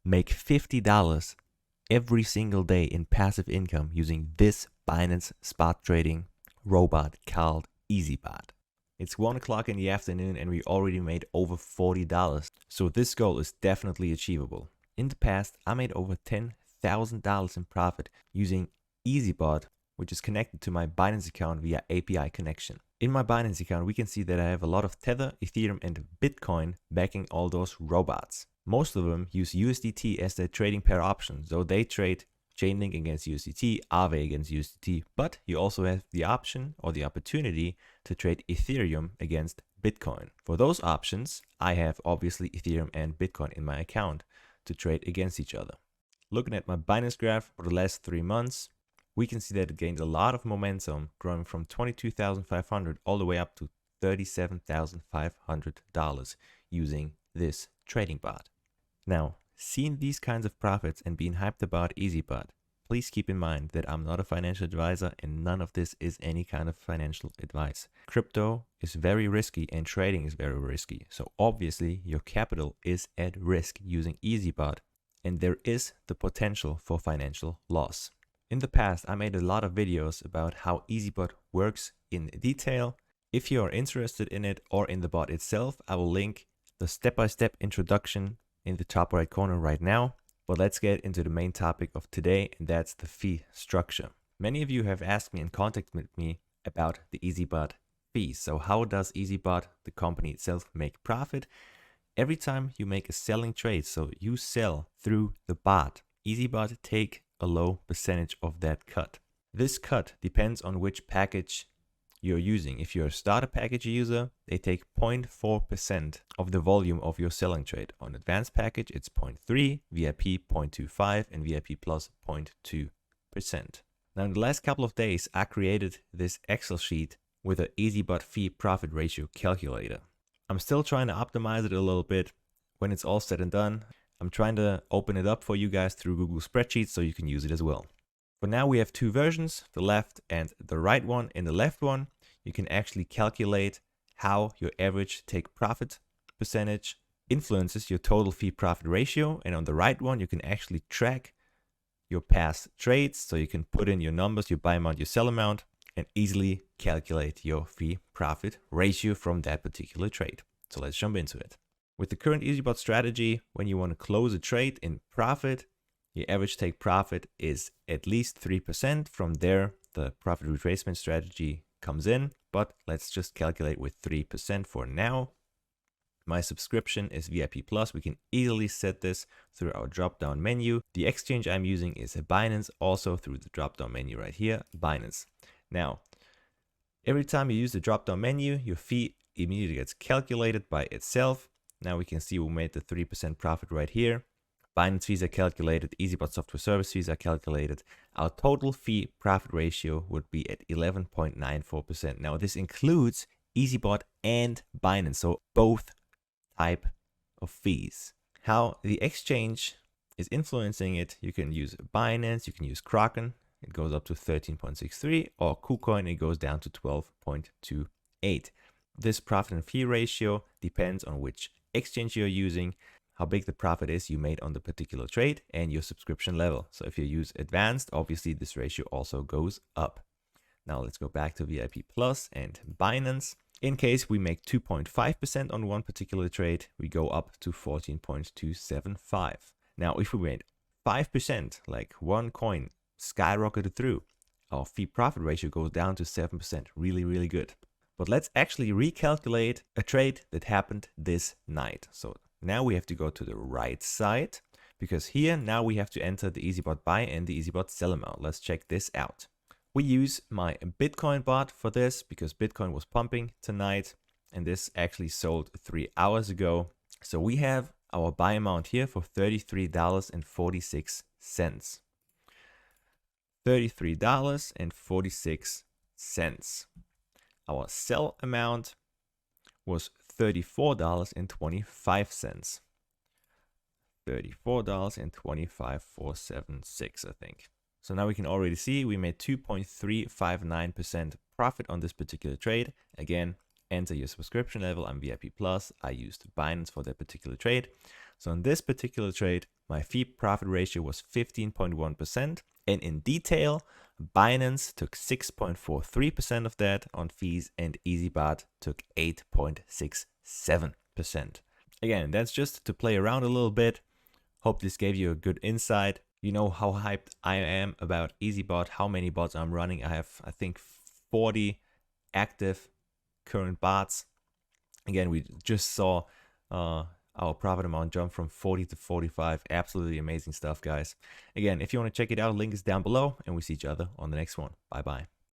make $50 every single day in passive income using this Binance spot trading robot called Eazybot. It's 1 o'clock in the afternoon and we already made over $40. So this goal is definitely achievable. In the past, I made over $10,000 in profit using Eazybot, which is connected to my Binance account via API connection. In my Binance account, we can see that I have a lot of Tether, Ethereum, and Bitcoin backing all those robots. Most of them use USDT as their trading pair option, so they trade Chainlink against USDT, Aave against USDT, but you also have the option or the opportunity to trade Ethereum against Bitcoin. For those options, I have obviously Ethereum and Bitcoin in my account to trade against each other. Looking at my Binance graph for the last 3 months, we can see that it gained a lot of momentum, growing from $22,500 all the way up to $37,500 using this trading bot. Now, seeing these kinds of profits and being hyped about Eazybot, please keep in mind that I'm not a financial advisor and none of this is any kind of financial advice. Crypto is very risky and trading is very risky. So obviously your capital is at risk using Eazybot and there is the potential for financial loss. In the past, I made a lot of videos about how Eazybot works in detail. If you are interested in it or in the bot itself, I will link the step-by-step introduction in the top right corner right now. But let's get into the main topic of today, and that's the fee structure. Many of you have asked me and contacted me about the Eazybot fees. So how does Eazybot, the company itself, make profit? Every time you make a selling trade, so you sell through the bot, Eazybot take a low percentage of that cut. This cut depends on which package you're using. If you're a starter package user, they take 0.4% of the volume of your selling trade. On advanced package, it's 0.3, VIP 0.25, and VIP plus 0.2%. Now, in the last couple of days, I created this Excel sheet with an Eazybot fee profit ratio calculator. I'm still trying to optimize it a little bit. When it's all said and done, I'm trying to open it up for you guys through Google Spreadsheets so you can use it as well. For now, we have two versions, the left and the right one. In the left one, you can actually calculate how your average take profit percentage influences your total fee profit ratio. And on the right one, you can actually track your past trades. So you can put in your numbers, your buy amount, your sell amount, and easily calculate your fee profit ratio from that particular trade. So let's jump into it. With the current Eazybot strategy, when you want to close a trade in profit, your average take profit is at least 3%. From there, the profit retracement strategy comes in, but let's just calculate with 3% for now. My subscription is VIP Plus. We can easily set this through our drop-down menu. The exchange I'm using is a Binance, also through the drop-down menu right here, Binance. Now, every time you use the drop-down menu, your fee immediately gets calculated by itself. Now we can see we made the 3% profit right here. Binance fees are calculated, Eazybot software service fees are calculated. Our total fee profit ratio would be at 11.94%. Now this includes Eazybot and Binance, so both type of fees. How the exchange is influencing it, you can use Binance, you can use Kucoin, it goes up to 13.63, or Kucoin, it goes down to 12.28. This profit and fee ratio depends on which exchange you're using, how big the profit is you made on the particular trade, and your subscription level. So if you use advanced, obviously this ratio also goes up. Now let's go back to VIP Plus and Binance. In case we make 2.5% on one particular trade, we go up to 14.275. Now if we made 5%, like one coin skyrocketed through, our fee profit ratio goes down to 7%. Really, really good. But let's actually recalculate a trade that happened this night. So now we have to go to the right side, because here now we have to enter the Eazybot buy and the Eazybot sell amount. Let's check this out. We use my Bitcoin bot for this because Bitcoin was pumping tonight and this actually sold 3 hours ago. So we have our buy amount here for $33.46. $33.46. Our sell amount was $34.25. $34.25,476, I think. So now we can already see we made 2.359% profit on this particular trade. Again, enter your subscription level. I'm VIP Plus. I used Binance for that particular trade. So in this particular trade, my fee profit ratio was 15.1%. And in detail, Binance took 6.43% of that on fees and Eazybot took 8.67%. Again, that's just to play around a little bit. Hope this gave you a good insight. You know how hyped I am about Eazybot, how many bots I'm running. I have, I think, 40 active current bots. Again, we just saw our profit amount jump from 40 to 45. Absolutely amazing stuff, guys. Again, if you want to check it out, link is down below, and we see each other on the next one. Bye-bye.